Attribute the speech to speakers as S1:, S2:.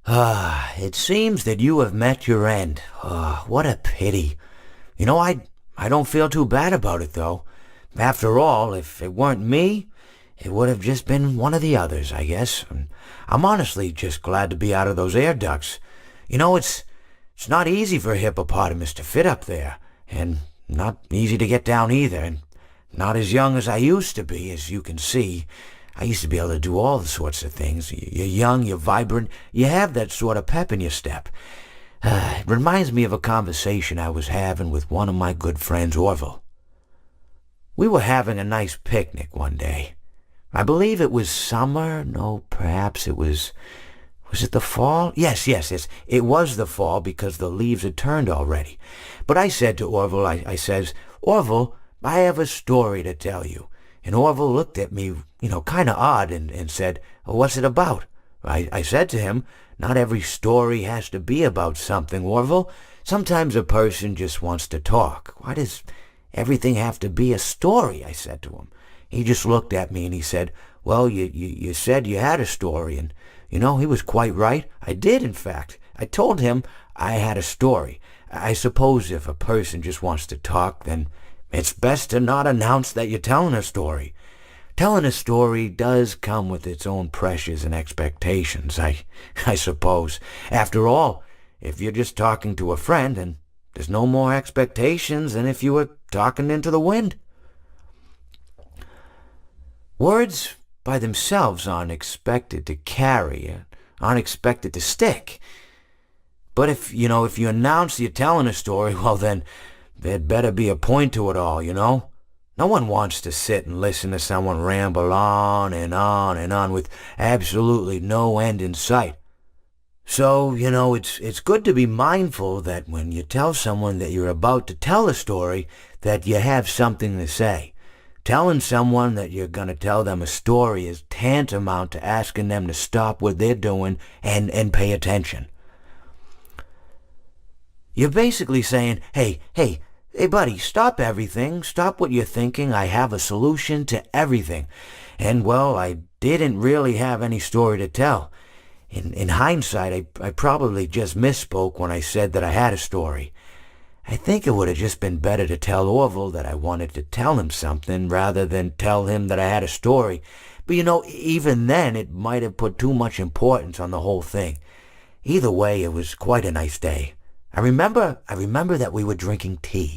S1: It seems that you have met your end. What a pity. I don't feel too bad about it, though. After all, if it weren't me, it would have just been one of the others, I guess. I'm honestly just glad to be out of those air ducts. It's not easy for a hippopotamus to fit up there, and not easy to get down either, and not as young as I used to be, as you can see. I used to be able to do all the sorts of things. You're young, you're vibrant, you have that sort of pep in your step. It reminds me of a conversation I was having with one of my good friends, Orville. We were having a nice picnic one day. I believe it was summer. No, perhaps it was... Was it the fall? Yes. It was the fall because the leaves had turned already. But I said to Orville, I says, Orville, I have a story to tell you. And Orville looked at me, kind of odd and said, what's it about? I said to him, not every story has to be about something, Orville. Sometimes a person just wants to talk. Why does everything have to be a story? I said to him. He just looked at me and he said, well, you said you had a story, and, he was quite right. I did, in fact. I told him I had a story. I suppose if a person just wants to talk, then it's best to not announce that you're telling a story. Telling a story does come with its own pressures and expectations, I suppose. After all, if you're just talking to a friend, then there's no more expectations than if you were talking into the wind. Words by themselves aren't expected to carry, aren't expected to stick. But if you announce you're telling a story, well then, there'd better be a point to it all, No one wants to sit and listen to someone ramble on and on and on with absolutely no end in sight. So, it's good to be mindful that when you tell someone that you're about to tell a story, that you have something to say. Telling someone that you're going to tell them a story is tantamount to asking them to stop what they're doing and pay attention. You're basically saying, hey, buddy, stop everything. Stop what you're thinking. I have a solution to everything. And, well, I didn't really have any story to tell. In hindsight, I probably just misspoke when I said that I had a story. I think it would have just been better to tell Orville that I wanted to tell him something rather than tell him that I had a story. But, even then, it might have put too much importance on the whole thing. Either way, it was quite a nice day. I remember that we were drinking tea.